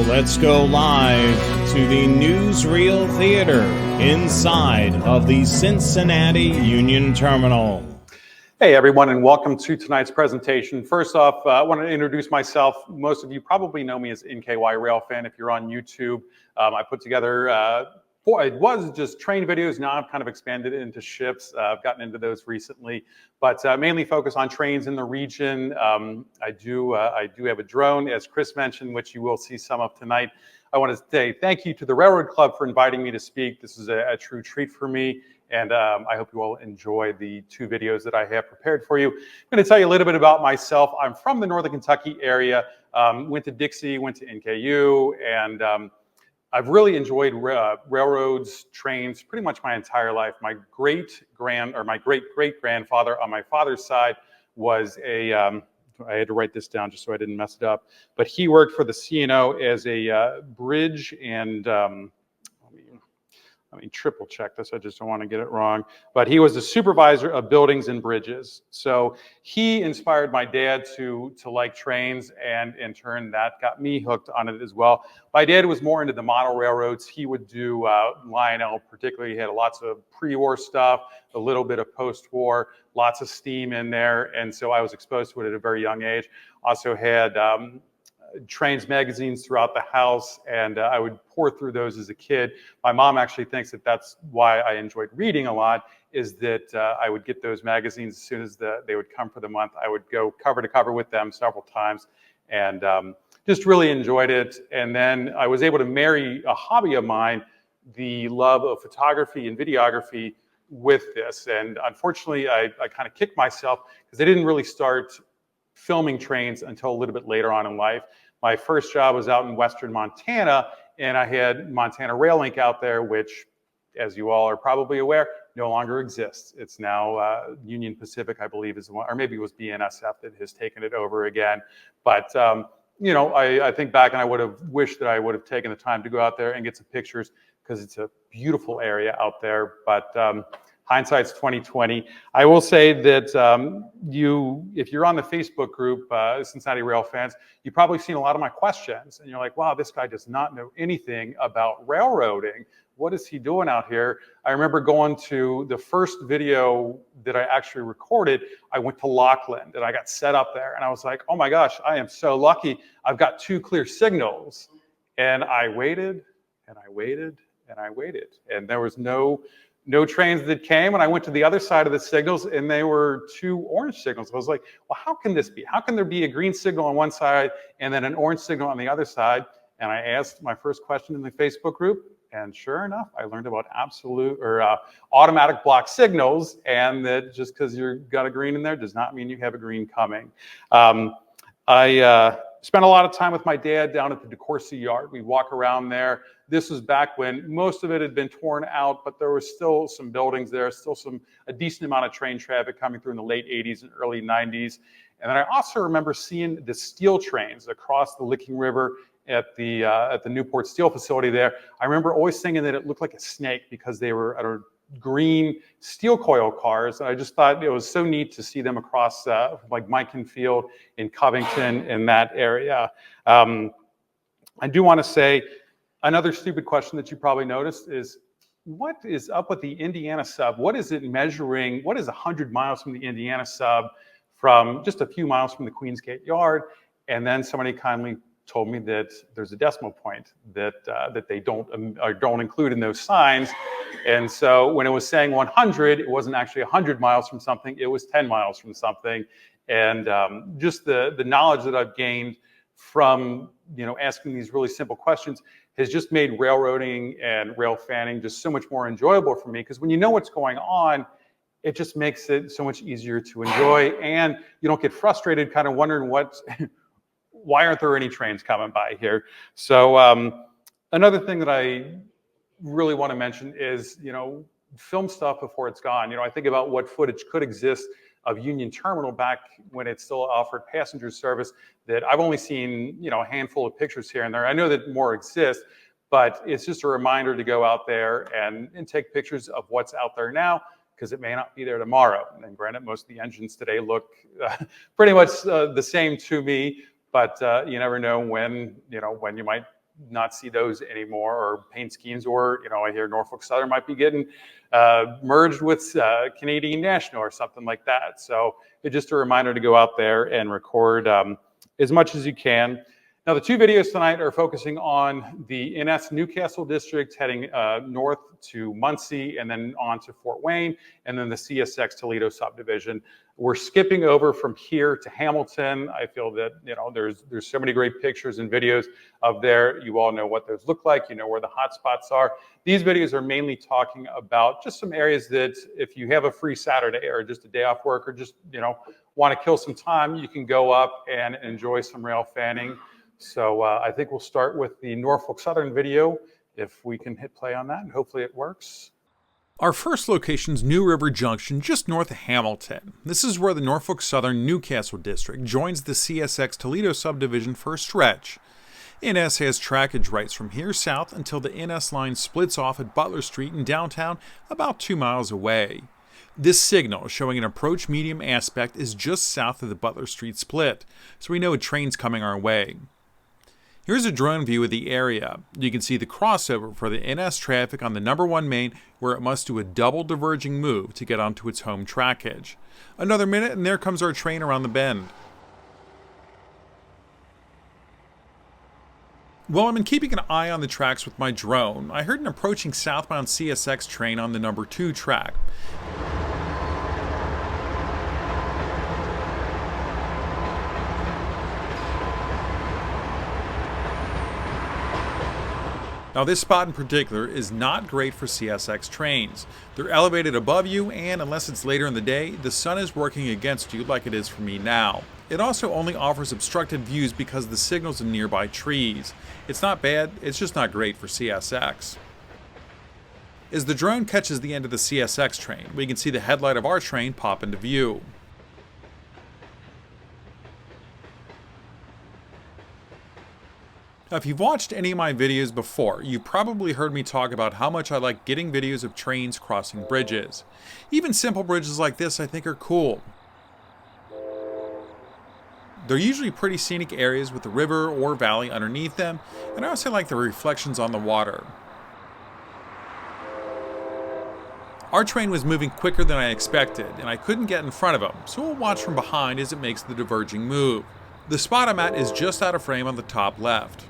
Let's go live to the Newsreel Theater inside of the Cincinnati Union Terminal. Hey everyone, and welcome to tonight's presentation. First off, I want to introduce myself. Most of you probably know me as NKYRailfan if you're on YouTube. I put together, it was just train videos. Now I've kind of expanded it into ships. I've gotten into those recently, but mainly focus on trains in the region. I do have a drone, as Chris mentioned, which you will see some of tonight. I want to say thank you to the Railroad Club for inviting me to speak. This is a true treat for me, and I hope you all enjoy the two videos that I have prepared for you. I'm going to tell you a little bit about myself. I'm from the Northern Kentucky area, went to Dixie, went to NKU, and I've really enjoyed railroads, trains, pretty much my entire life. My great-great-grandfather on my father's side was I had to write this down just so I didn't mess it up, but he worked for the C&O as a bridge and, let me triple check this, I just don't want to get it wrong, but he was the supervisor of buildings and bridges. So he inspired my dad to like trains, and in turn that got me hooked on it as well. My dad was more into the model railroads. He would do Lionel particularly. He had lots of pre-war stuff, a little bit of post-war, lots of steam in there, and so I was exposed to it at a very young age. Also had trains magazines throughout the house, and I would pour through those as a kid. My mom actually thinks that that's why I enjoyed reading a lot, is that I would get those magazines as soon as they would come for the month. I would go cover to cover with them several times, and just really enjoyed it. And then I was able to marry a hobby of mine, the love of photography and videography, with this. And unfortunately, I kind of kicked myself because I didn't really start filming trains until a little bit later on in life. My first job was out in western Montana, and I had Montana Rail Link out there, which, as you all are probably aware, no longer exists. It's now Union Pacific, I believe, is the one, or maybe it was BNSF that has taken it over again. But you know, I think back, and I would have wished that I would have taken the time to go out there and get some pictures, because it's a beautiful area out there. But hindsight's 2020. I will say that if you're on the Facebook group, Cincinnati Rail Fans, you've probably seen a lot of my questions, and you're like, wow, this guy does not know anything about railroading. What is he doing out here? I remember going to the first video that I actually recorded. I went to Lockland, and I got set up there, and I was like, oh my gosh, I am so lucky. I've got 2 clear signals. And I waited, and I waited, and I waited, and there was no trains that came, and I went to the other side of the signals, and they were 2 orange signals. I was like, well, how can this be? How can there be a green signal on one side and then an orange signal on the other side? And I asked my first question in the Facebook group, and sure enough, I learned about automatic block signals, and that just because you've got a green in there does not mean you have a green coming. I spent a lot of time with my dad down at the DeCourcy yard. We walk around there. This was back when most of it had been torn out, but there was still some buildings there, still a decent amount of train traffic coming through in the late 80s and early 90s. And then I also remember seeing the steel trains across the Licking River at the Newport Steel facility there. I remember always thinking that it looked like a snake because they were green steel coil cars. And I just thought it was so neat to see them across like Mikan Field in Covington in that area. I do want to say, another stupid question that you probably noticed is, what is up with the Indiana sub? What is it measuring? What is 100 miles from the Indiana sub from just a few miles from the Queensgate yard? And then somebody kindly told me that there's a decimal point that they don't include in those signs. And so when it was saying 100, it wasn't actually 100 miles from something, it was 10 miles from something. And just the knowledge that I've gained from asking these really simple questions has just made railroading and rail fanning just so much more enjoyable for me, because when you know what's going on, it just makes it so much easier to enjoy, and you don't get frustrated kind of wondering why aren't there any trains coming by here. So another thing that I really want to mention is, film stuff before it's gone. I think about what footage could exist of Union Terminal back when it still offered passenger service that I've only seen, a handful of pictures here and there. I know that more exist, but it's just a reminder to go out there and take pictures of what's out there now, because it may not be there tomorrow. And granted, most of the engines today look pretty much the same to me, but you never know when you might not see those anymore, or paint schemes, or I hear Norfolk Southern might be getting merged with Canadian National or something like that. So it's just a reminder to go out there and record as much as you can. Now, the two videos tonight are focusing on the NS Newcastle District heading north to Muncie and then on to Fort Wayne, and then the CSX Toledo Subdivision. We're skipping over from here to Hamilton. I feel that there's so many great pictures and videos of there. You all know what those look like. You know where the hot spots are. These videos are mainly talking about just some areas that if you have a free Saturday or just a day off work, or just want to kill some time, you can go up and enjoy some rail fanning. So I think we'll start with the Norfolk Southern video, if we can hit play on that, and hopefully it works. Our first location is New River Junction, just north of Hamilton. This is where the Norfolk Southern Newcastle District joins the CSX Toledo Subdivision for a stretch. NS has trackage rights from here south until the NS line splits off at Butler Street in downtown, about 2 miles away. This signal, showing an approach medium aspect, is just south of the Butler Street split, so we know a train's coming our way. Here's a drone view of the area. You can see the crossover for the NS traffic on the number 1 main, where it must do a double diverging move to get onto its home trackage. Another minute and there comes our train around the bend. While I've been keeping an eye on the tracks with my drone, I heard an approaching southbound CSX train on the number 2 track. Now, this spot in particular is not great for CSX trains. They're elevated above you, and unless it's later in the day, the sun is working against you like it is for me now. It also only offers obstructed views because of the signals in nearby trees. It's not bad, it's just not great for CSX. As the drone catches the end of the CSX train, we can see the headlight of our train pop into view. Now, if you've watched any of my videos before, you've probably heard me talk about how much I like getting videos of trains crossing bridges. Even simple bridges like this I think are cool. They're usually pretty scenic areas with a river or valley underneath them, and I also like the reflections on the water. Our train was moving quicker than I expected, and I couldn't get in front of him, so we'll watch from behind as it makes the diverging move. The spot I'm at is just out of frame on the top left.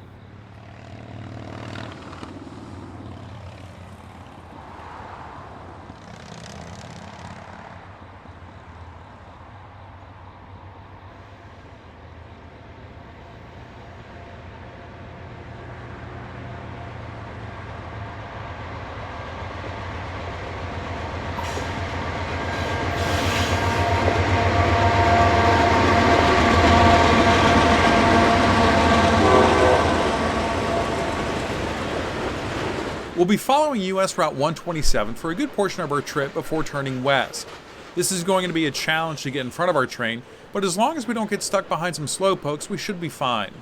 We'll be following US Route 127 for a good portion of our trip before turning west. This is going to be a challenge to get in front of our train, but as long as we don't get stuck behind some slowpokes, we should be fine.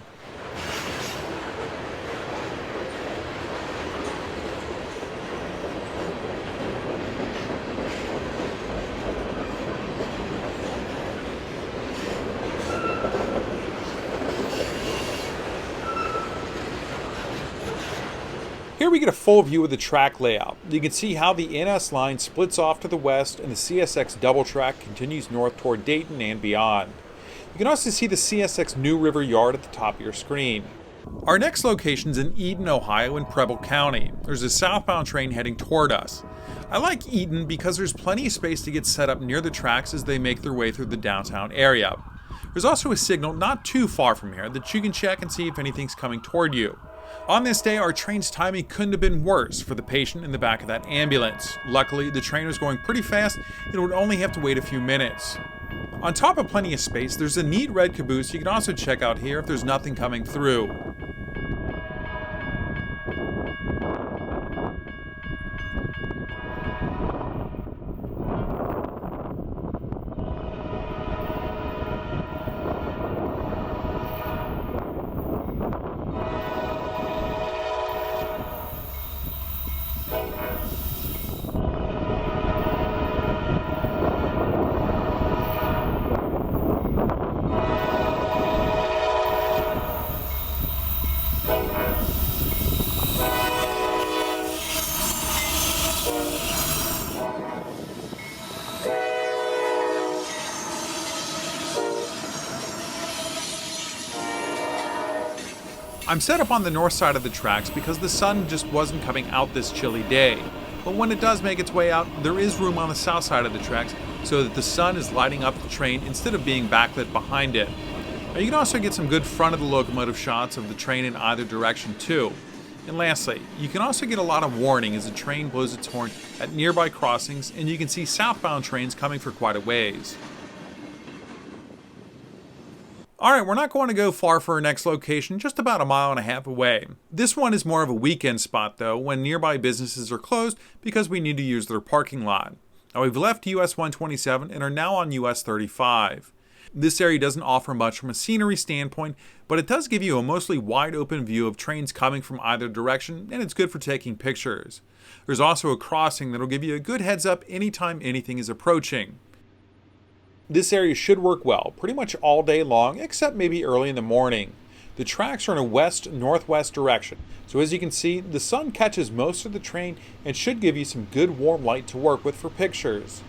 Here we get a full view of the track layout. You can see how the NS line splits off to the west and the CSX double track continues north toward Dayton and beyond. You can also see the CSX New River Yard at the top of your screen. Our next location is in Eaton, Ohio in Preble County. There's a southbound train heading toward us. I like Eaton because there's plenty of space to get set up near the tracks as they make their way through the downtown area. There's also a signal not too far from here that you can check and see if anything's coming toward you. On this day, our train's timing couldn't have been worse for the patient in the back of that ambulance. Luckily, the train was going pretty fast and it would only have to wait a few minutes. On top of plenty of space, there's a neat red caboose you can also check out here if there's nothing coming through. I'm set up on the north side of the tracks because the sun just wasn't coming out this chilly day. But when it does make its way out, there is room on the south side of the tracks so that the sun is lighting up the train instead of being backlit behind it. Now, you can also get some good front of the locomotive shots of the train in either direction too. And lastly, you can also get a lot of warning as the train blows its horn at nearby crossings, and you can see southbound trains coming for quite a ways. Alright, we're not going to go far for our next location, just about 1.5 miles away. This one is more of a weekend spot though, when nearby businesses are closed because we need to use their parking lot. Now, we've left US 127 and are now on US 35. This area doesn't offer much from a scenery standpoint, but it does give you a mostly wide open view of trains coming from either direction, and it's good for taking pictures. There's also a crossing that'll give you a good heads up anytime anything is approaching. This area should work well, pretty much all day long, except maybe early in the morning. The tracks are in a west-northwest direction, so as you can see, the sun catches most of the train and should give you some good warm light to work with for pictures.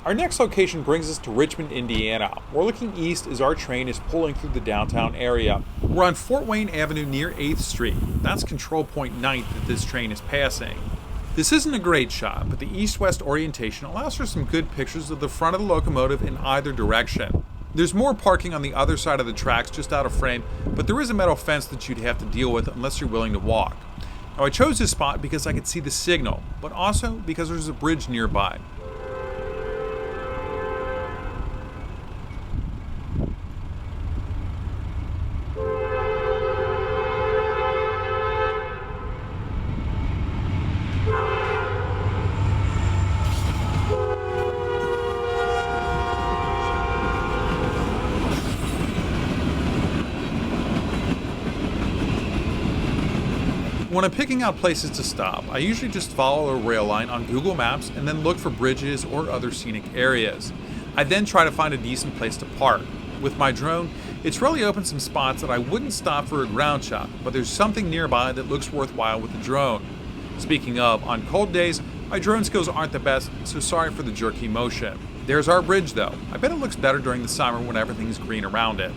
Our next location brings us to Richmond, Indiana. We're looking east as our train is pulling through the downtown area. We're on Fort Wayne Avenue near 8th Street. That's control point 9th that this train is passing. This isn't a great shot, but the east-west orientation allows for some good pictures of the front of the locomotive in either direction. There's more parking on the other side of the tracks just out of frame, but there is a metal fence that you'd have to deal with unless you're willing to walk. Now, I chose this spot because I could see the signal, but also because there's a bridge nearby. When I'm picking out places to stop, I usually just follow a rail line on Google Maps and then look for bridges or other scenic areas. I then try to find a decent place to park. With my drone, it's really opened some spots that I wouldn't stop for a ground shot, but there's something nearby that looks worthwhile with the drone. Speaking of, on cold days, my drone skills aren't the best, so sorry for the jerky motion. There's our bridge though. I bet it looks better during the summer when everything's green around it.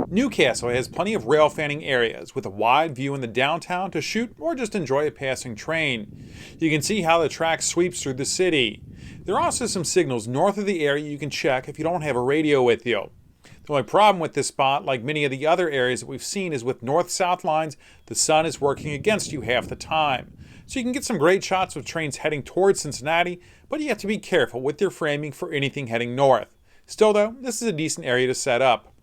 Newcastle has plenty of rail fanning areas with a wide view in the downtown to shoot or just enjoy a passing train. You can see how the track sweeps through the city. There are also some signals north of the area you can check if you don't have a radio with you. The only problem with this spot, like many of the other areas that we've seen, is with north-south lines, the sun is working against you half the time. So you can get some great shots of trains heading towards Cincinnati, but you have to be careful with your framing for anything heading north. Still though, this is a decent area to set up.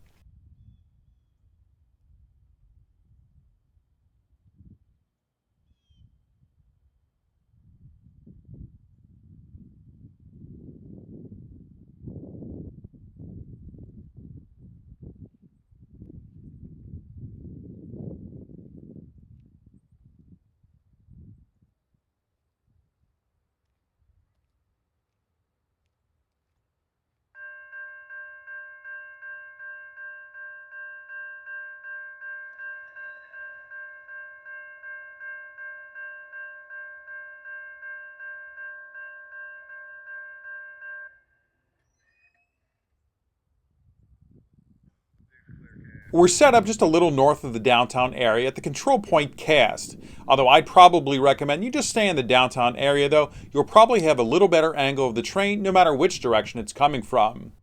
We're set up just a little north of the downtown area at the control point cast. Although I'd probably recommend you just stay in the downtown area though, you'll probably have a little better angle of the train no matter which direction it's coming from.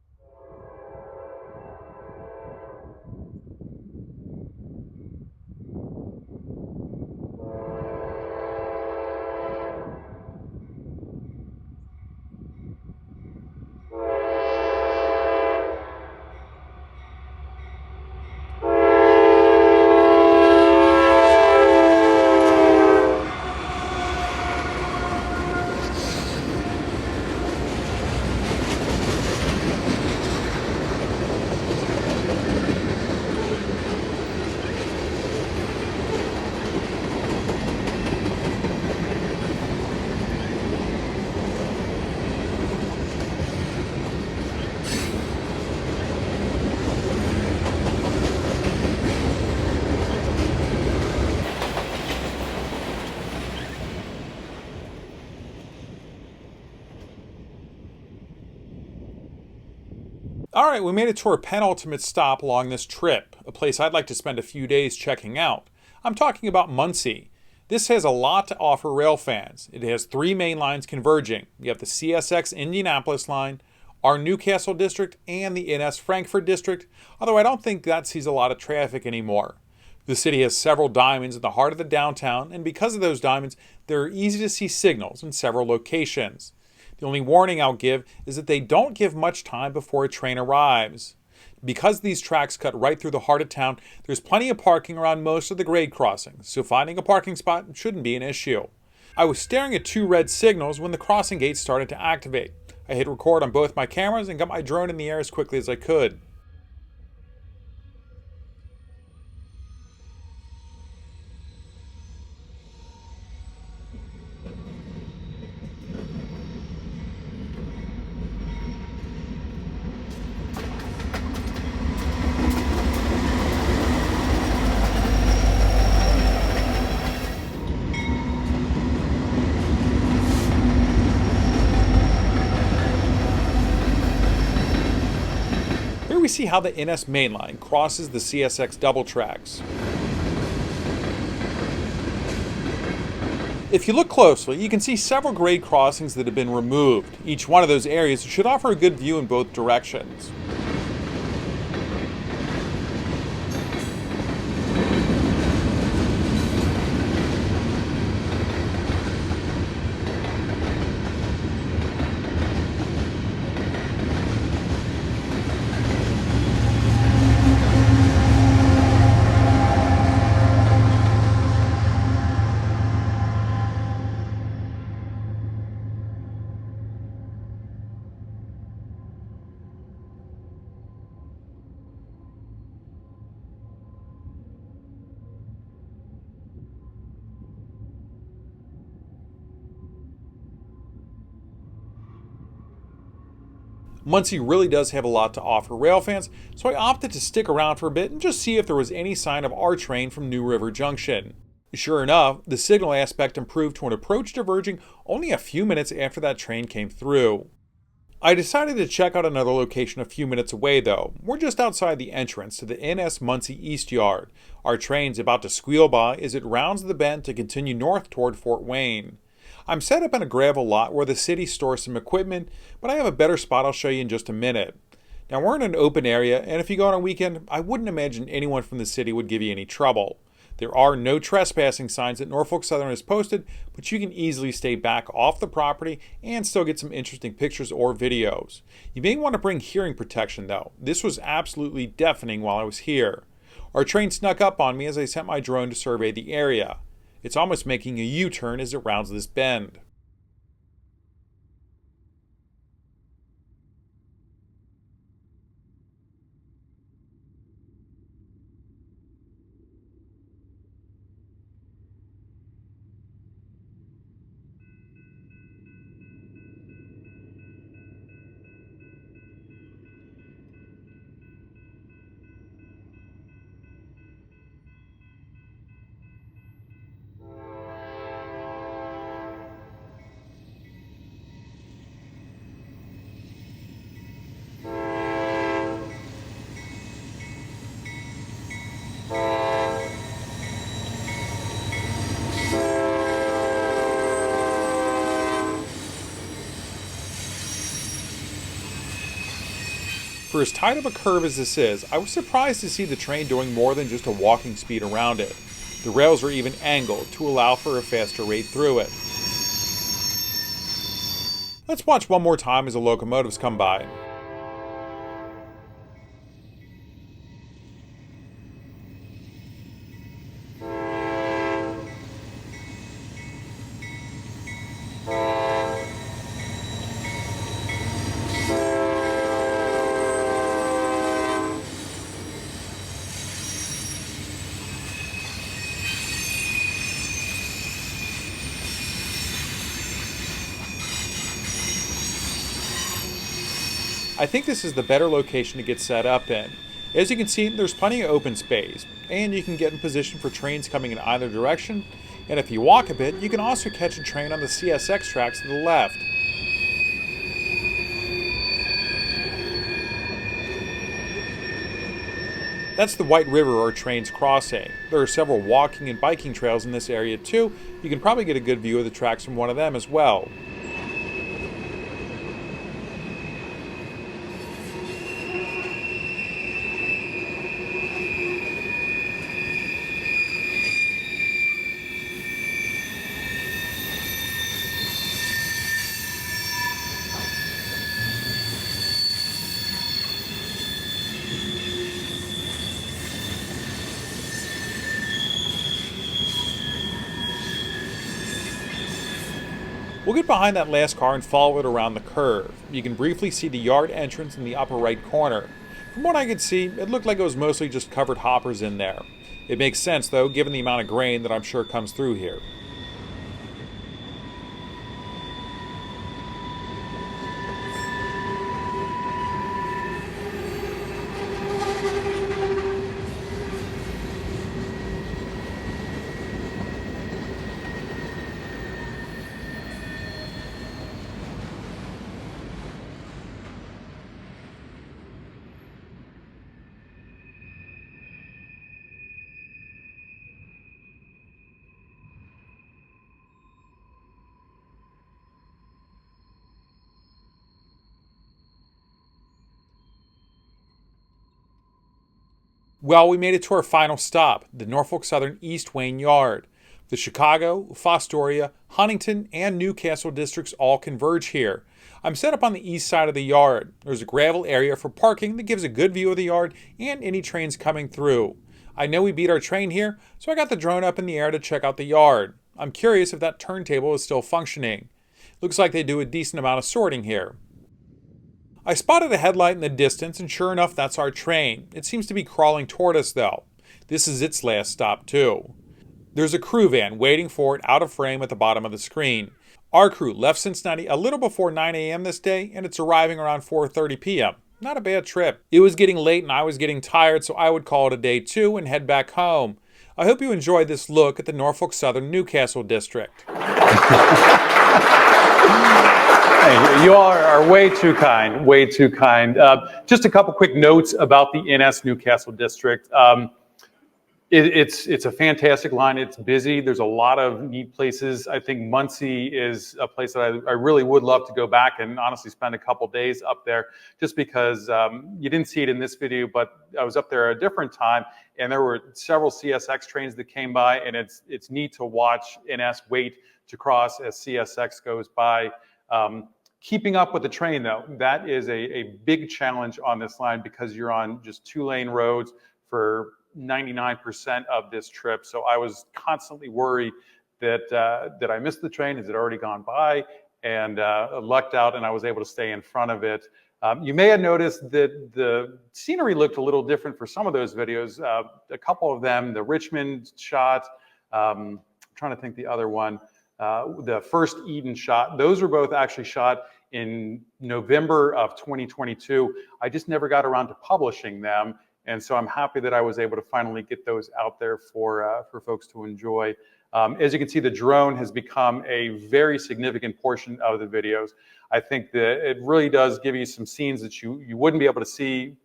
Alright, we made it to our penultimate stop along this trip, a place I'd like to spend a few days checking out. I'm talking about Muncie. This has a lot to offer rail fans. It has 3 main lines converging. You have the CSX Indianapolis line, our Newcastle District, and the NS Frankfort District, although I don't think that sees a lot of traffic anymore. The city has several diamonds in the heart of the downtown, and because of those diamonds, there are easy to see signals in several locations. The only warning I'll give is that they don't give much time before a train arrives. Because these tracks cut right through the heart of town, there's plenty of parking around most of the grade crossings, so finding a parking spot shouldn't be an issue. I was staring at 2 red signals when the crossing gates started to activate. I hit record on both my cameras and got my drone in the air as quickly as I could. Here we see how the NS main line crosses the CSX double tracks. If you look closely, you can see several grade crossings that have been removed. Each one of those areas should offer a good view in both directions. Muncie really does have a lot to offer rail fans, so I opted to stick around for a bit and just see if there was any sign of our train from New River Junction. Sure enough, the signal aspect improved to an approach diverging only a few minutes after that train came through. I decided to check out another location a few minutes away though. We're just outside the entrance to the NS Muncie East Yard. Our train's about to squeal by as it rounds the bend to continue north toward Fort Wayne. I'm set up in a gravel lot where the city stores some equipment, but I have a better spot I'll show you in just a minute. Now we're in an open area, and if you go on a weekend, I wouldn't imagine anyone from the city would give you any trouble. There are no trespassing signs that Norfolk Southern has posted, but you can easily stay back off the property and still get some interesting pictures or videos. You may want to bring hearing protection though. This was absolutely deafening while I was here. Our train snuck up on me as I sent my drone to survey the area. It's almost making a U-turn as it rounds this bend. For as tight of a curve as this is, I was surprised to see the train doing more than just a walking speed around it. The rails are even angled to allow for a faster rate through it. Let's watch one more time as the locomotives come by. I think this is the better location to get set up in. As you can see, there's plenty of open space, and you can get in position for trains coming in either direction, and if you walk a bit, you can also catch a train on the CSX tracks to the left. That's the White River our train's crossing. There are several walking and biking trails in this area too. You can probably get a good view of the tracks from one of them as well. We'll get behind that last car and follow it around the curve. You can briefly see the yard entrance in the upper right corner. From what I could see, it looked like it was mostly just covered hoppers in there. It makes sense though, given the amount of grain that I'm sure comes through here. Well, we made it to our final stop, the Norfolk Southern East Wayne Yard. The Chicago, Fostoria, Huntington, and Newcastle districts all converge here. I'm set up on the east side of the yard. There's a gravel area for parking that gives a good view of the yard and any trains coming through. I know we beat our train here, so I got the drone up in the air to check out the yard. I'm curious if that turntable is still functioning. Looks like they do a decent amount of sorting here. I spotted a headlight in the distance, and sure enough, that's our train. It seems to be crawling toward us, though. This is its last stop, too. There's a crew van waiting for it out of frame at the bottom of the screen. Our crew left Cincinnati a little before 9 a.m. this day, and it's arriving around 4:30 p.m. Not a bad trip. It was getting late, and I was getting tired, so I would call it a day, too, and head back home. I hope you enjoyed this look at the Norfolk Southern Newcastle District. Hey, you all are way too kind, way too kind. Just a couple quick notes about the NS Newcastle District. It's a fantastic line. It's busy. There's a lot of neat places. I think Muncie is a place that I really would love to go back and honestly spend a couple days up there, just because you didn't see it in this video, but I was up there at a different time, and there were several CSX trains that came by, and it's neat to watch NS wait to cross as CSX goes by. Keeping up with the train, though, that is a big challenge on this line because you're on just 2-lane roads for 99% of this trip. So I was constantly worried that I missed the train. Has it already gone by? And lucked out, and I was able to stay in front of it. You may have noticed that the scenery looked a little different for some of those videos. A couple of them, the Richmond shot, I'm trying to think the other one. The first Eaton shot, those were both actually shot in November of 2022. I just never got around to publishing them. And so I'm happy that I was able to finally get those out there for folks to enjoy. As you can see, the drone has become a very significant portion of the videos. I think that it really does give you some scenes that you wouldn't be able to see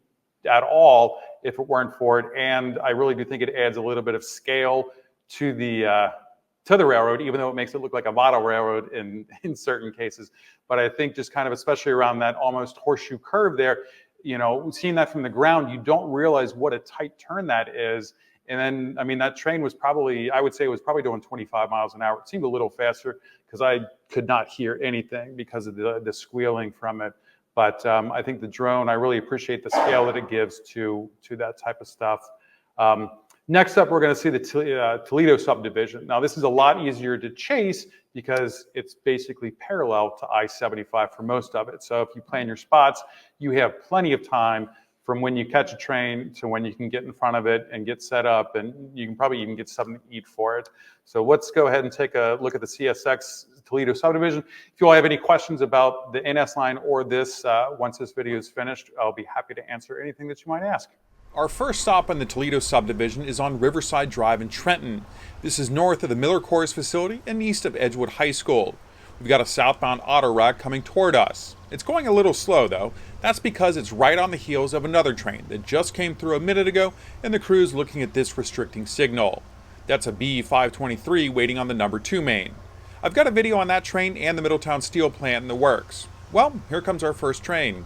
at all if it weren't for it. And I really do think it adds a little bit of scale to the railroad, even though it makes it look like a model railroad in certain cases. But I think just kind of, especially around that almost horseshoe curve there, you know, seeing that from the ground, you don't realize what a tight turn that is. And then, I mean, that train was probably, I would say it was probably doing 25 miles an hour. It seemed a little faster because I could not hear anything because of the squealing from it. But I think the drone, I really appreciate the scale that it gives to that type of stuff. Next up, we're going to see the Toledo Subdivision. Now, this is a lot easier to chase because it's basically parallel to I-75 for most of it. So if you plan your spots, you have plenty of time from when you catch a train to when you can get in front of it and get set up, and you can probably even get something to eat for it. So let's go ahead and take a look at the CSX Toledo Subdivision. If you all have any questions about the NS line or this, once this video is finished, I'll be happy to answer anything that you might ask. Our first stop on the Toledo Subdivision is on Riverside Drive in Trenton. This is north of the Miller Course facility and east of Edgewood High School. We've got a southbound auto rack coming toward us. It's going a little slow though. That's because it's right on the heels of another train that just came through a minute ago and the crew's looking at this restricting signal. That's a B523 waiting on the number 2 main. I've got a video on that train and the Middletown Steel Plant in the works. Well, here comes our first train.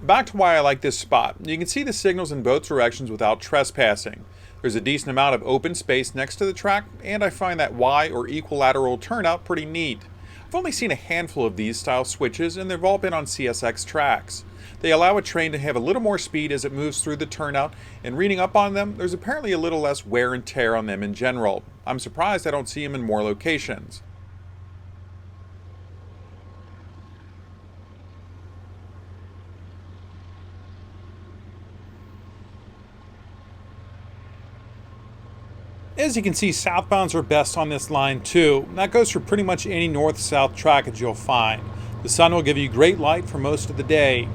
Back to why I like this spot. You can see the signals in both directions without trespassing. There's a decent amount of open space next to the track, and I find that Y or equilateral turnout pretty neat. I've only seen a handful of these style switches, and they've all been on CSX tracks. They allow a train to have a little more speed as it moves through the turnout, and reading up on them, there's apparently a little less wear and tear on them in general. I'm surprised I don't see them in more locations. As you can see, southbounds are best on this line too. That goes for pretty much any north-south trackage you'll find. The sun will give you great light for most of the day.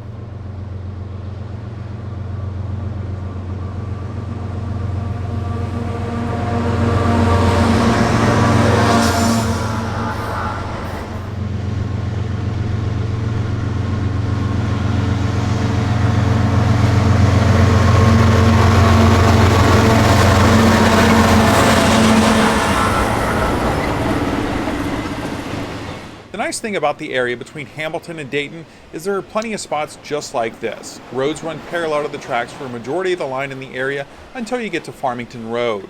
The nice thing about the area between Hamilton and Dayton is there are plenty of spots just like this. Roads run parallel to the tracks for a majority of the line in the area until you get to Farmington Road.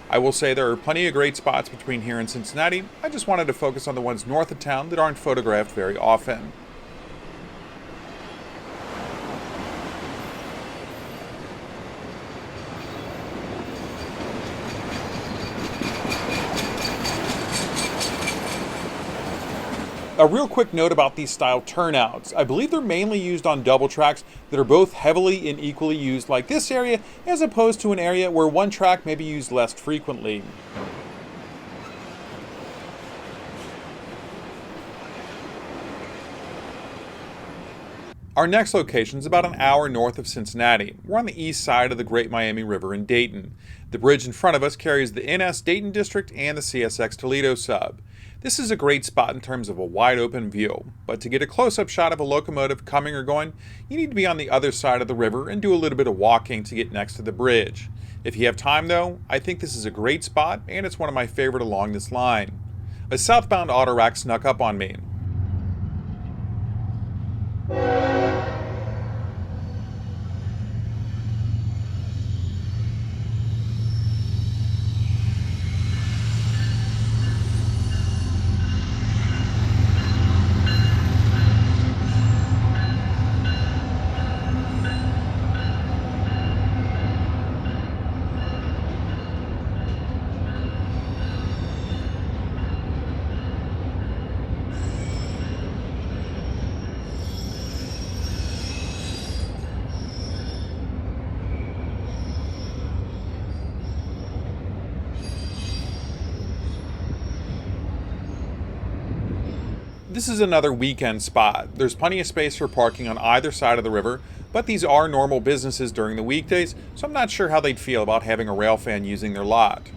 I will say there are plenty of great spots between here and Cincinnati. I just wanted to focus on the ones north of town that aren't photographed very often. A real quick note about these style turnouts. I believe they're mainly used on double tracks that are both heavily and equally used like this area, as opposed to an area where one track may be used less frequently. Our next location is about an hour north of Cincinnati. We're on the east side of the Great Miami River in Dayton. The bridge in front of us carries the NS Dayton District and the CSX Toledo Sub. This is a great spot in terms of a wide open view, but to get a close-up shot of a locomotive coming or going, you need to be on the other side of the river and do a little bit of walking to get next to the bridge. If you have time though, I think this is a great spot and it's one of my favorite along this line. A southbound auto rack snuck up on me. This is another weekend spot. There's plenty of space for parking on either side of the river, but these are normal businesses during the weekdays, so I'm not sure how they'd feel about having a rail fan using their lot.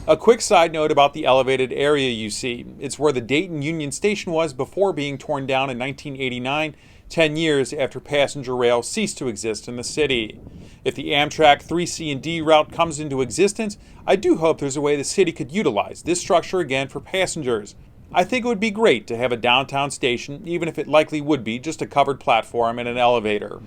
A quick side note about the elevated area you see. It's where the Dayton Union Station was before being torn down in 1989, 10 years after passenger rail ceased to exist in the city. If the Amtrak 3C and D route comes into existence, I do hope there's a way the city could utilize this structure again for passengers. I think it would be great to have a downtown station, even if it likely would be just a covered platform and an elevator.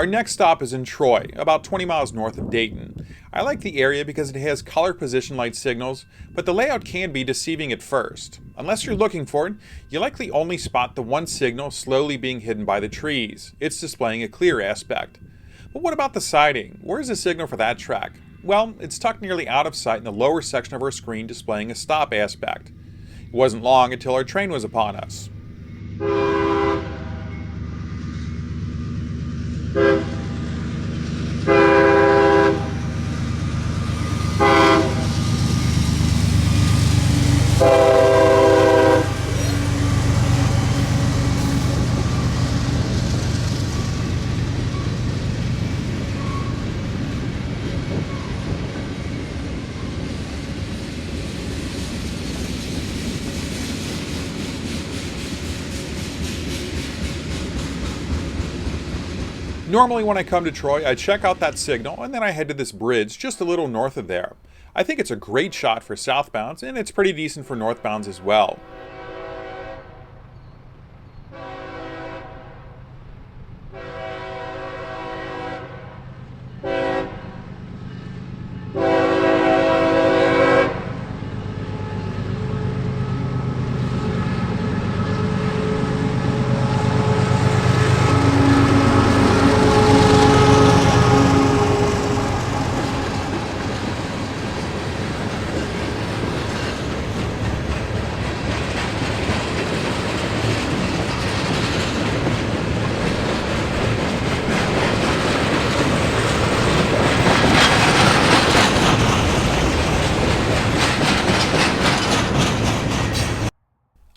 Our next stop is in Troy, about 20 miles north of Dayton. I like the area because it has color position light signals, but the layout can be deceiving at first. Unless you're looking for it, you likely only spot the one signal slowly being hidden by the trees. It's displaying a clear aspect. But what about the siding? Where's the signal for that track? Well, it's tucked nearly out of sight in the lower section of our screen displaying a stop aspect. It wasn't long until our train was upon us. Normally when I come to Troy, I check out that signal and then I head to this bridge just a little north of there. I think it's a great shot for southbounds and it's pretty decent for northbounds as well.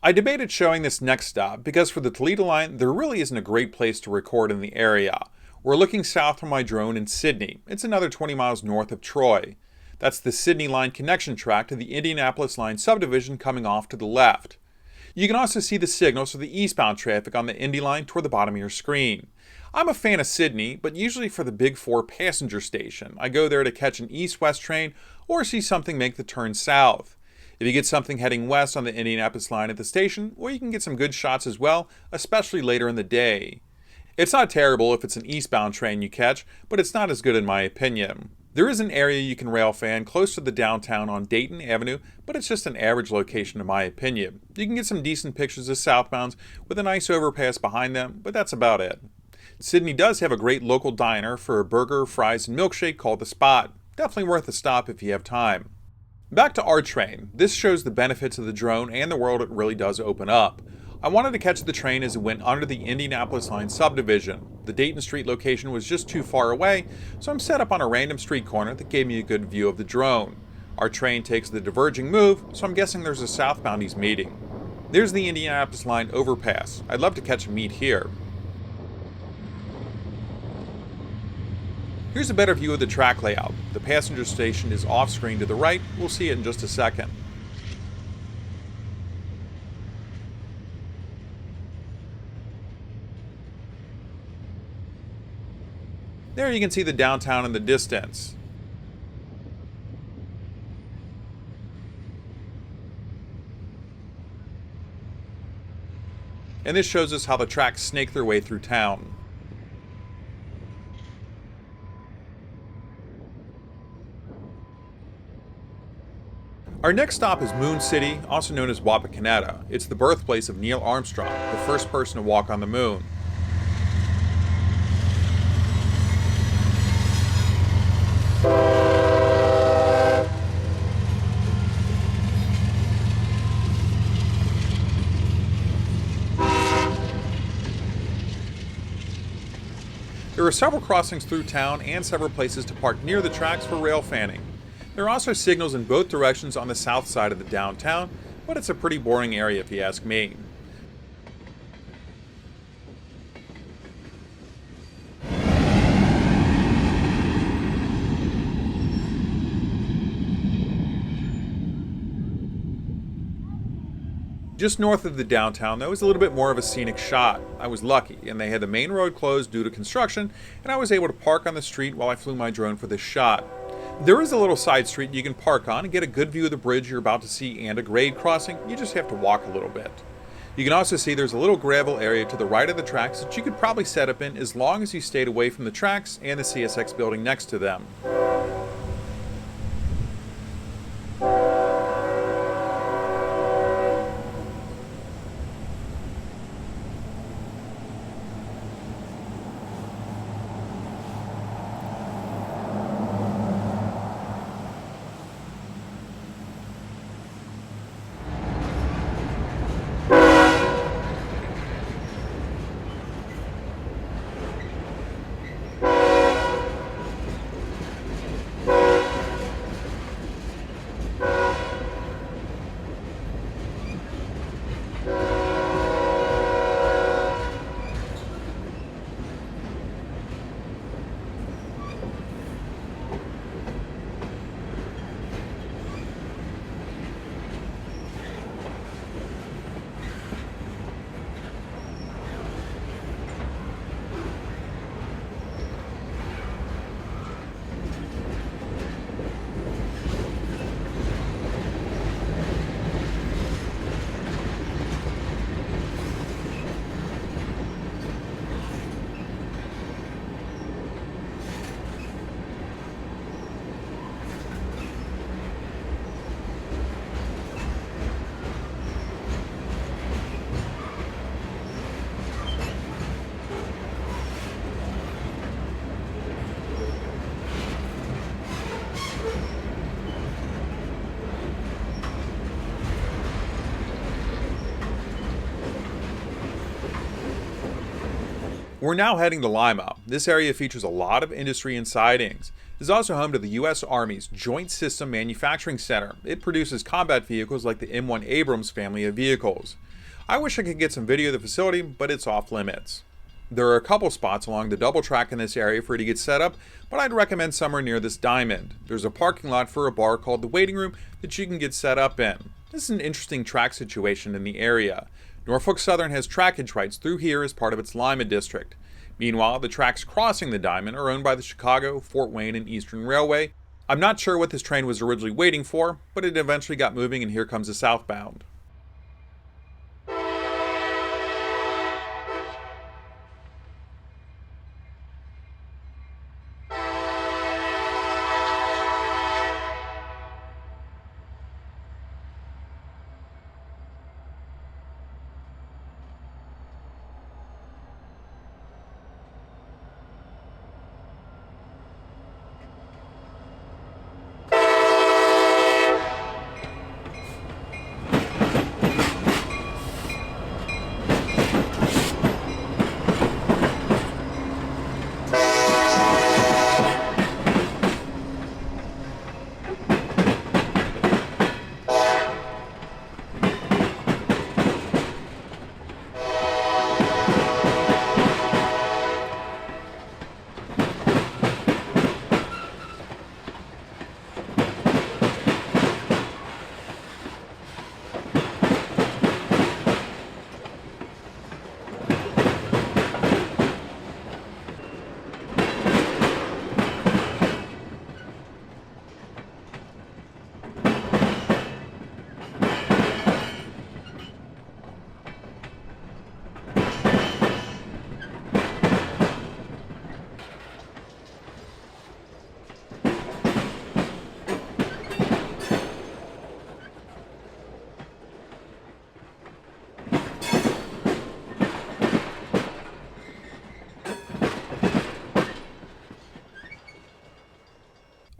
I debated showing this next stop because for the Toledo line, there really isn't a great place to record in the area. We're looking south from my drone in Sydney. It's another 20 miles north of Troy. That's the Sydney line connection track to the Indianapolis line subdivision coming off to the left. You can also see the signals for the eastbound traffic on the Indy line toward the bottom of your screen. I'm a fan of Sydney, but usually for the Big 4 passenger station. I go there to catch an east-west train or see something make the turn south. If you get something heading west on the Indianapolis line at the station, well, you can get some good shots as well, especially later in the day. It's not terrible if it's an eastbound train you catch, but it's not as good in my opinion. There is an area you can railfan close to the downtown on Dayton Avenue, but it's just an average location in my opinion. You can get some decent pictures of southbounds with a nice overpass behind them, but that's about it. Sydney does have a great local diner for a burger, fries, and milkshake called The Spot. Definitely worth a stop if you have time. Back to our train. This shows the benefits of the drone and the world it really does open up. I wanted to catch the train as it went under the Indianapolis line subdivision. The Dayton Street location was just too far away, so I'm set up on a random street corner that gave me a good view of the drone. Our train takes the diverging move, so I'm guessing there's a southbound he's meeting. There's the Indianapolis line overpass. I'd love to catch a meet here. Here's a better view of the track layout. The passenger station is off-screen to the right. We'll see it in just a second. There you can see the downtown in the distance. And this shows us how the tracks snake their way through town. Our next stop is Moon City, also known as Wapakoneta. It's the birthplace of Neil Armstrong, the first person to walk on the moon. There are several crossings through town and several places to park near the tracks for rail fanning. There are also signals in both directions on the south side of the downtown, but it's a pretty boring area if you ask me. Just north of the downtown, though, is a little bit more of a scenic shot. I was lucky, and they had the main road closed due to construction, and I was able to park on the street while I flew my drone for this shot. There is a little side street you can park on and get a good view of the bridge you're about to see and a grade crossing. You just have to walk a little bit. You can also see there's a little gravel area to the right of the tracks that you could probably set up in as long as you stayed away from the tracks and the CSX building next to them. We're now heading to Lima. This area features a lot of industry and sidings. It is also home to the U.S. Army's Joint System Manufacturing Center. It produces combat vehicles like the M1 Abrams family of vehicles. I wish I could get some video of the facility, but it's off limits. There are a couple spots along the double track in this area for you to get set up, but I'd recommend somewhere near this diamond. There's a parking lot for a bar called the Waiting Room that you can get set up in. This is an interesting track situation in the area. Norfolk Southern has trackage rights through here as part of its Lima district. Meanwhile, the tracks crossing the diamond are owned by the Chicago, Fort Wayne, and Eastern Railway. I'm not sure what this train was originally waiting for, but it eventually got moving, and here comes the southbound.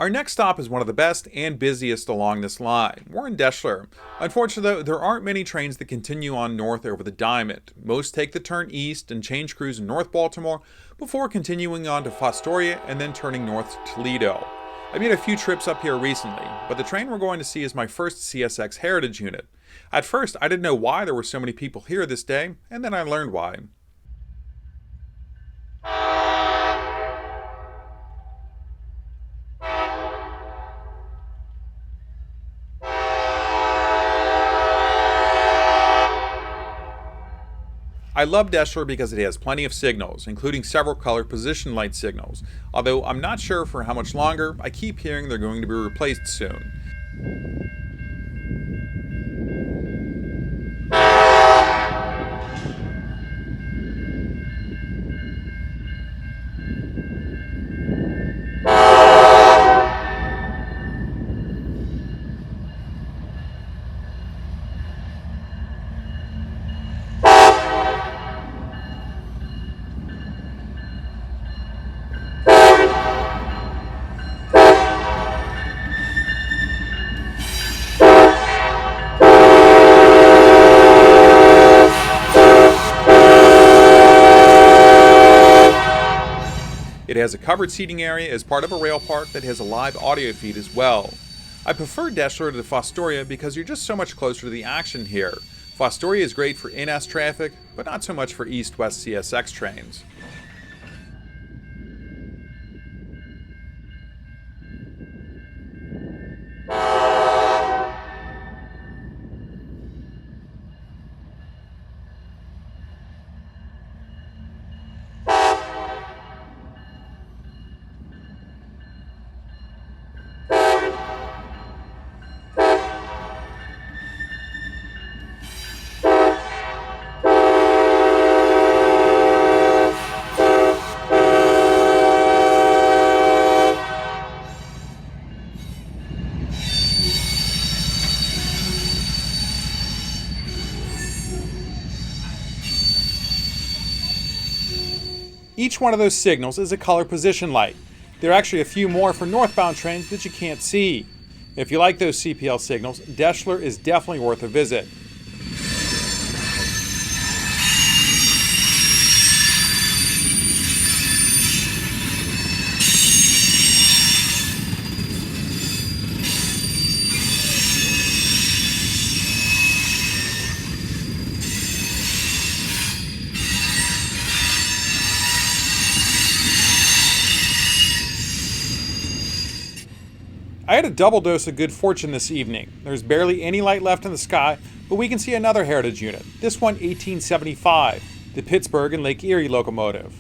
Our next stop is one of the best and busiest along this line. We're in Deshler. Unfortunately, though, there aren't many trains that continue on north over the diamond. Most take the turn east and change crews in North Baltimore before continuing on to Fostoria and then turning north to Toledo. I made a few trips up here recently, but the train we're going to see is my first CSX Heritage unit. At first, I didn't know why there were so many people here this day, and then I learned why. I love Deshler because it has plenty of signals, including several color position light signals, although I'm not sure for how much longer. I keep hearing they're going to be replaced soon. It has a covered seating area as part of a rail park that has a live audio feed as well. I prefer Deshler to Fostoria because you're just so much closer to the action here. Fostoria is great for NS traffic, but not so much for east-west CSX trains. Each one of those signals is a color position light. There are actually a few more for northbound trains that you can't see. If you like those CPL signals, Deshler is definitely worth a visit. I had a double dose of good fortune this evening. There's barely any light left in the sky, but we can see another heritage unit, this one 1875, the Pittsburgh and Lake Erie locomotive.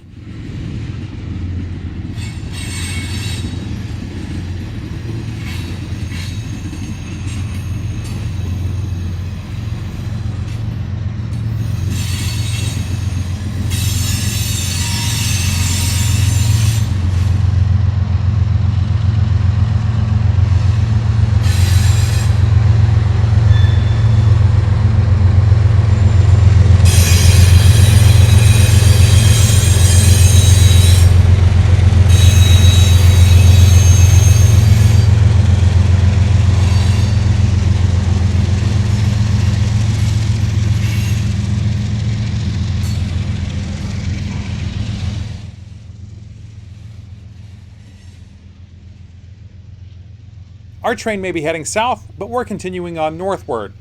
Our train may be heading south, but we're continuing on northward.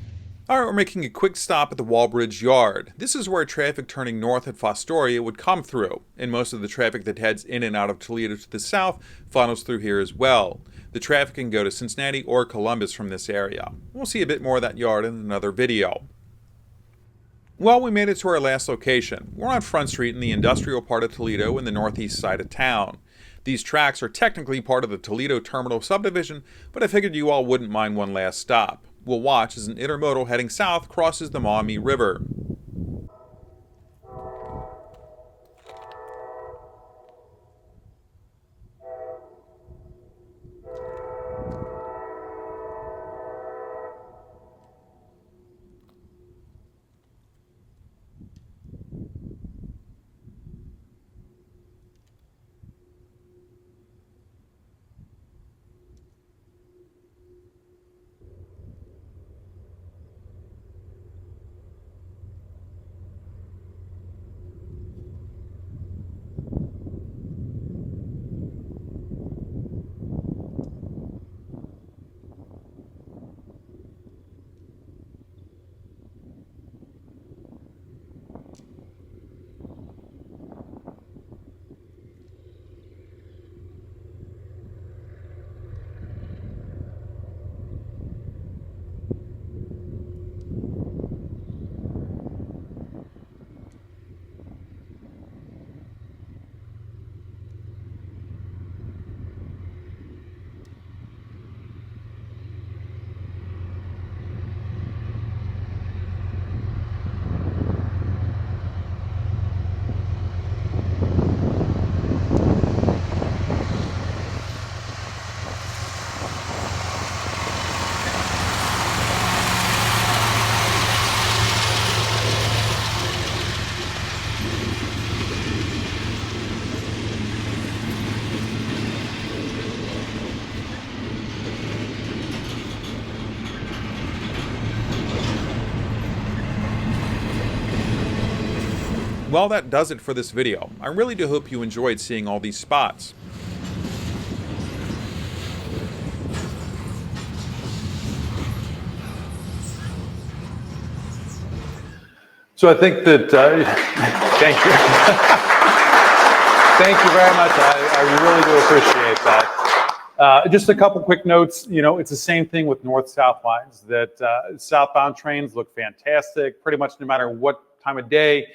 Alright, we're making a quick stop at the Walbridge Yard. This is where traffic turning north at Fostoria would come through, and most of the traffic that heads in and out of Toledo to the south funnels through here as well. The traffic can go to Cincinnati or Columbus from this area. We'll see a bit more of that yard in another video. Well, we made it to our last location. We're on Front Street in the industrial part of Toledo in the northeast side of town. These tracks are technically part of the Toledo Terminal Subdivision, but I figured you all wouldn't mind one last stop. We'll watch as an intermodal heading south crosses the Maumee River. Well, that does it for this video. I really do hope you enjoyed seeing all these spots. So I think that, thank you. Thank you very much. I really do appreciate that. Just a couple quick notes. You know, it's the same thing with north-south lines, that southbound trains look fantastic pretty much no matter what time of day.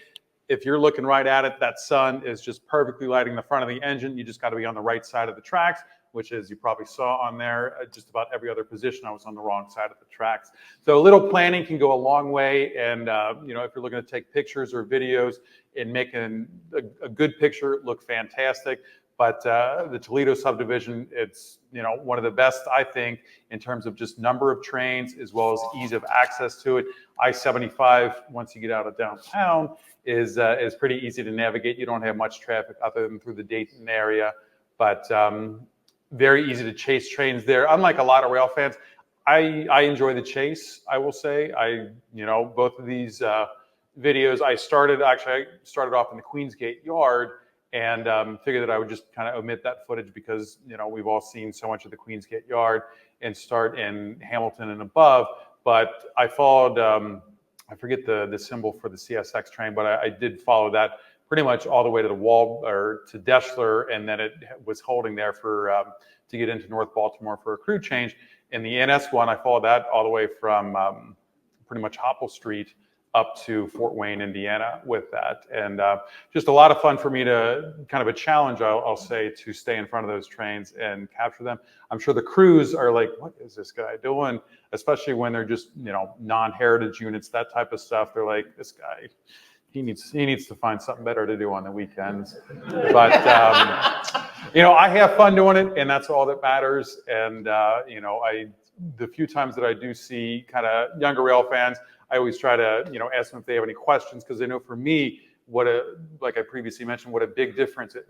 If you're looking right at it, that sun is just perfectly lighting the front of the engine. You just got to be on the right side of the tracks, which, as you probably saw on there, just about every other position I was on the wrong side of the tracks. So a little planning can go a long way. And, you know, if you're looking to take pictures or videos and making a good picture look fantastic. But the Toledo subdivision, it's, you know, one of the best, I think, in terms of just number of trains as well as ease of access to it. I-75, once you get out of downtown, is pretty easy to navigate. You don't have much traffic other than through the Dayton area, but very easy to chase trains there. Unlike a lot of rail fans, I enjoy the chase, I will say. You know, both of these videos, I started off in the Queensgate yard, and figured that I would just kind of omit that footage because, you know, we've all seen so much of the Queensgate yard and start in Hamilton and above. But I followed, I forget the symbol for the CSX train, but I did follow that pretty much all the way to the wall, or to Deshler, and then it was holding there for to get into North Baltimore for a crew change. In the NS one, I followed that all the way from pretty much Hopple Street up to Fort Wayne, Indiana with that. And just a lot of fun for me to, kind of a challenge, I'll say, to stay in front of those trains and capture them. I'm sure the crews are like, what is this guy doing? Especially when they're just, you know, non-heritage units, that type of stuff. They're like, this guy, he needs to find something better to do on the weekends. But, you know, I have fun doing it, and that's all that matters. And, you know, the few times that I do see kind of younger rail fans, I always try to, you know, ask them if they have any questions, because I know for me, like I previously mentioned, what a big difference it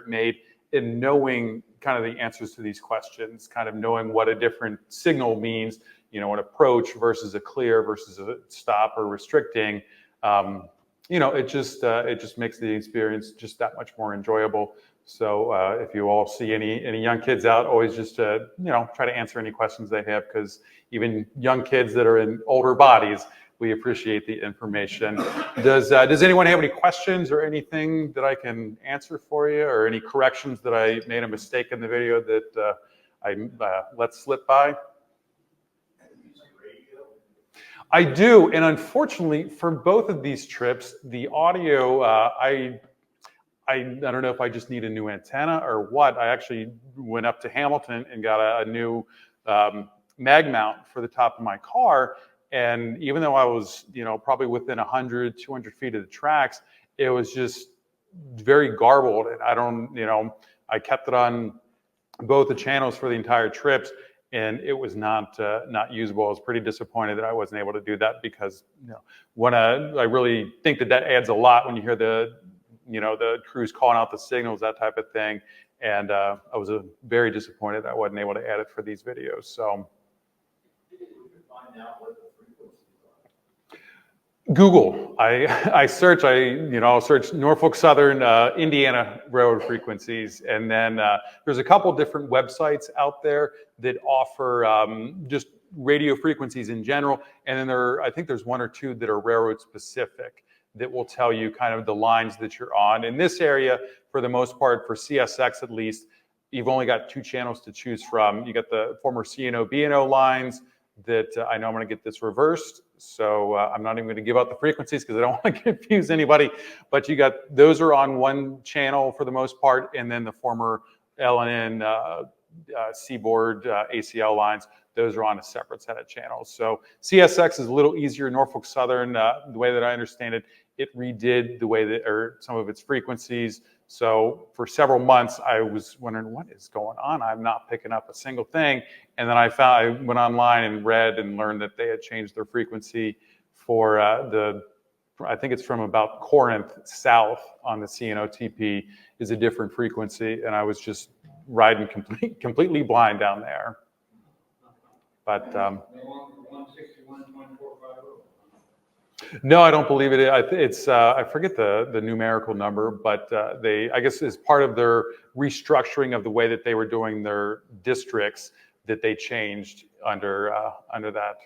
made in knowing kind of the answers to these questions, kind of knowing what a different signal means, you know, an approach versus a clear versus a stop or restricting. You know, it just makes the experience just that much more enjoyable. So if you all see any young kids out, always just you know, try to answer any questions they have, because even young kids that are in older bodies, we appreciate the information. Does anyone have any questions or anything that I can answer for you, or any corrections that I made a mistake in the video that I let slip by? I do, and unfortunately for both of these trips, the audio, I don't know if I just need a new antenna or what. I actually went up to Hamilton and got a new mag mount for the top of my car. And even though I was, you know, probably within 100, 200 feet of the tracks, it was just very garbled. And I don't, you know, I kept it on both the channels for the entire trips, and it was not usable. I was pretty disappointed that I wasn't able to do that, because, you know, I really think that adds a lot when you hear the crews calling out the signals, that type of thing. And I was very disappointed that I wasn't able to add it for these videos. So Google. I'll search Norfolk Southern Indiana Railroad frequencies, and then there's a couple different websites out there that offer just radio frequencies in general, and then I think there's one or two that are railroad specific that will tell you kind of the lines that you're on. In this area, for the most part, for CSX at least, you've only got two channels to choose from. You got the former C&O, B&O lines that I know I'm going to get this reversed. So I'm not even going to give out the frequencies because I don't want to confuse anybody. But you got, those are on one channel for the most part. And then the former L&N Seaboard ACL lines, those are on a separate set of channels. So CSX is a little easier. Norfolk Southern, the way that I understand it, it redid the way that, or some of its frequencies. So for several months, I was wondering, what is going on? I'm not picking up a single thing. And then I went online and read and learned that they had changed their frequency for I think it's from about Corinth south on the CNOTP is a different frequency. And I was just riding completely blind down there. But No, I don't believe it. It's I forget the numerical number, but I guess as part of their restructuring of the way that they were doing their districts, that they changed under that.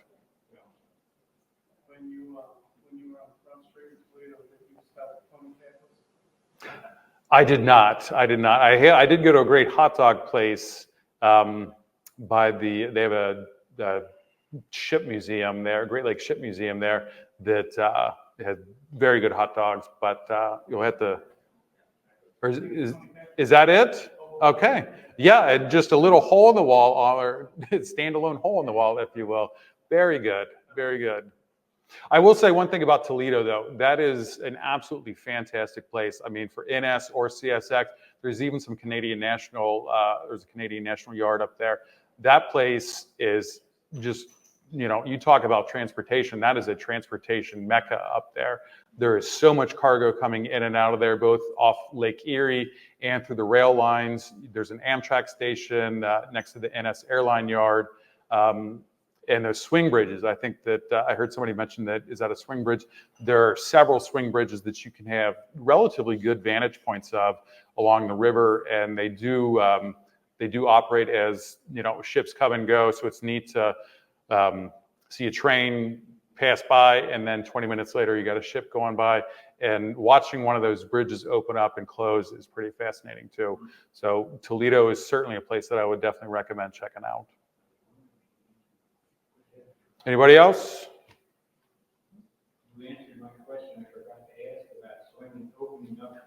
When you were on Front Street in Toledo, did you stop at Tony Campus? I did not. I did go to a great hot dog place they have a ship museum there, Great Lakes Ship Museum there, that had very good hot dogs, but you'll have to, or is that it? Okay. Yeah, and just a little hole in the wall, or standalone hole in the wall, if you will. Very good, very good. I will say one thing about Toledo, though. That is an absolutely fantastic place. I mean, for NS or CSX, there's even some Canadian National, there's a Canadian National Yard up there. That place is just, you talk about transportation, that is a transportation mecca up there. There is so much cargo coming in and out of there, both off Lake Erie and through the rail lines. There's an Amtrak station next to the NS airline yard. And those swing bridges, I think that I heard somebody mention that, is that a swing bridge? There are several swing bridges that you can have relatively good vantage points of along the river, and they do operate as, ships come and go. So it's neat to see a train pass by, and then 20 minutes later you got a ship going by, and watching one of those bridges open up and close is pretty fascinating too. So Toledo is certainly a place that I would definitely recommend checking out. Anybody else? You answered my question. I forgot to ask about swimming, opening up.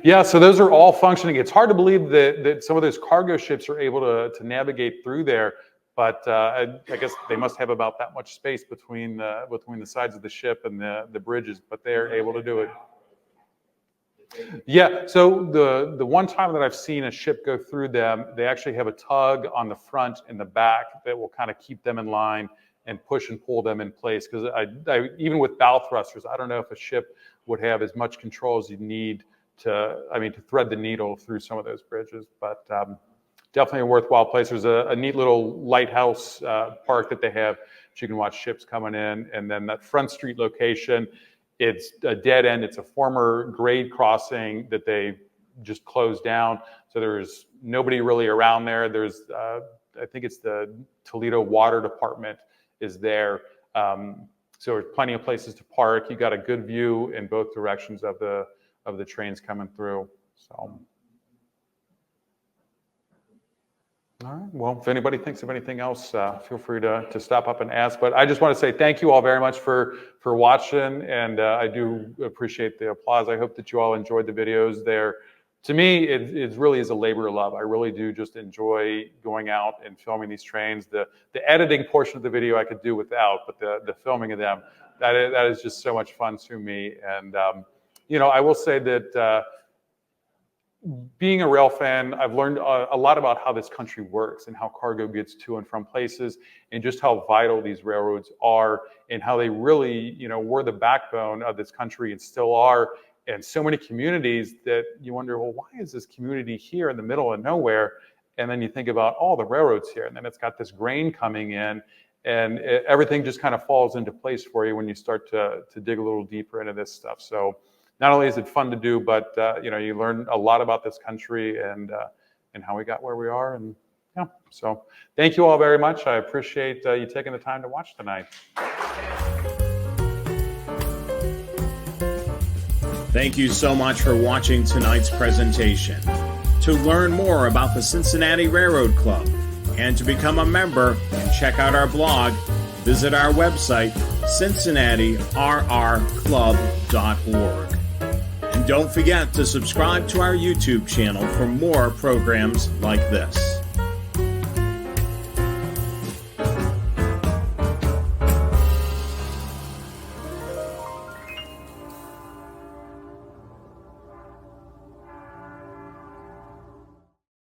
Yeah, so those are all functioning. It's hard to believe that some of those cargo ships are able to navigate through there, but I guess they must have about that much space between the sides of the ship and the bridges, but they're able to do it. Yeah, so the one time that I've seen a ship go through them, they actually have a tug on the front and the back that will kind of keep them in line and push and pull them in place. Because I even with bow thrusters, I don't know if a ship would have as much control as you need to thread the needle through some of those bridges. But definitely a worthwhile place. There's a neat little lighthouse park that they have, so you can watch ships coming in. And then that Front Street location, it's a dead end. It's a former grade crossing that they just closed down. So there's nobody really around there. There's, I think it's the Toledo Water Department is there. So there's plenty of places to park. You got a good view in both directions of the trains coming through. So, all right. Well, if anybody thinks of anything else, feel free to stop up and ask. But I just want to say thank you all very much for watching, and I do appreciate the applause. I hope that you all enjoyed the videos there. To me, it really is a labor of love. I really do just enjoy going out and filming these trains. The editing portion of the video I could do without, but the filming of them, that is just so much fun to me. And I will say that being a rail fan, I've learned a lot about how this country works and how cargo gets to and from places, and just how vital these railroads are, and how they really, were the backbone of this country and still are. And so many communities that you wonder, well, why is this community here in the middle of nowhere? And then you think about all the railroads here, and then it's got this grain coming in, and everything just kind of falls into place for you when you start to dig a little deeper into this stuff. So not only is it fun to do, but you learn a lot about this country and how we got where we are. And yeah, so thank you all very much. I appreciate you taking the time to watch tonight. Thank you so much for watching tonight's presentation. To learn more about the Cincinnati Railroad Club and to become a member and check out our blog, visit our website, CincinnatiRRClub.org. And don't forget to subscribe to our YouTube channel for more programs like this.